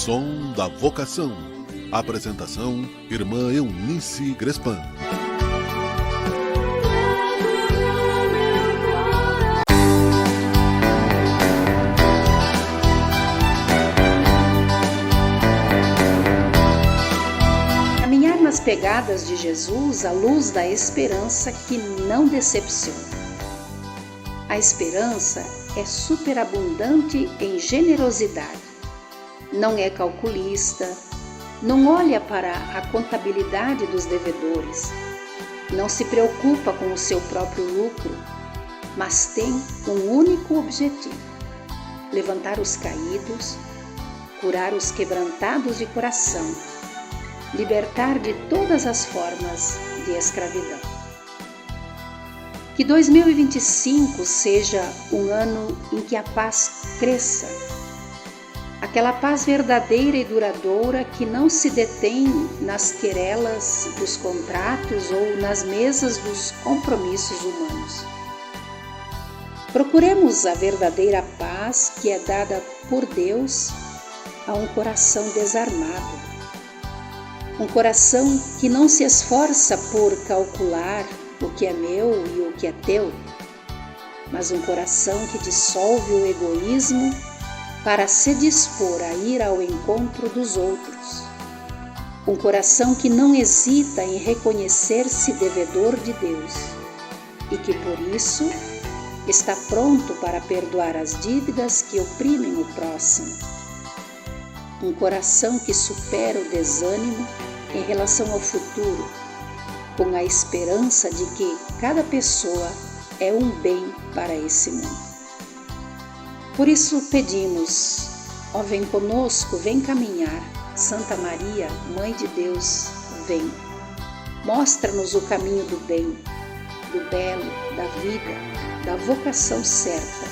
Som da Vocação. Apresentação: Irmã Eunice Grespan. Caminhar nas pegadas de Jesus à luz da esperança que não decepciona. A esperança é superabundante em generosidade. Não é calculista, não olha para a contabilidade dos devedores, não se preocupa com o seu próprio lucro, mas tem um único objetivo: levantar os caídos, curar os quebrantados de coração, libertar de todas as formas de escravidão. Que 2025 seja um ano em que a paz cresça, aquela paz verdadeira e duradoura que não se detém nas querelas dos contratos ou nas mesas dos compromissos humanos. Procuremos a verdadeira paz que é dada por Deus a um coração desarmado, um coração que não se esforça por calcular o que é meu e o que é teu, mas um coração que dissolve o egoísmo para se dispor a ir ao encontro dos outros. Um coração que não hesita em reconhecer-se devedor de Deus e que, por isso, está pronto para perdoar as dívidas que oprimem o próximo. Um coração que supera o desânimo em relação ao futuro, com a esperança de que cada pessoa é um bem para esse mundo. Por isso pedimos: ó, vem conosco, vem caminhar. Santa Maria, Mãe de Deus, vem. Mostra-nos o caminho do bem, do belo, da vida, da vocação certa,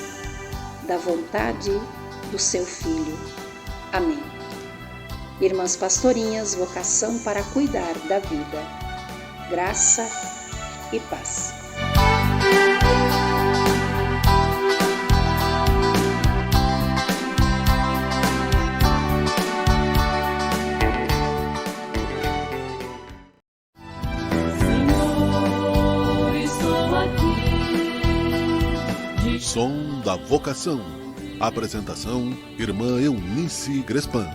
da vontade do seu Filho. Amém. Irmãs Pastorinhas, vocação para cuidar da vida. Graça e paz. Som da Vocação. Apresentação: Irmã Eunice Grespan.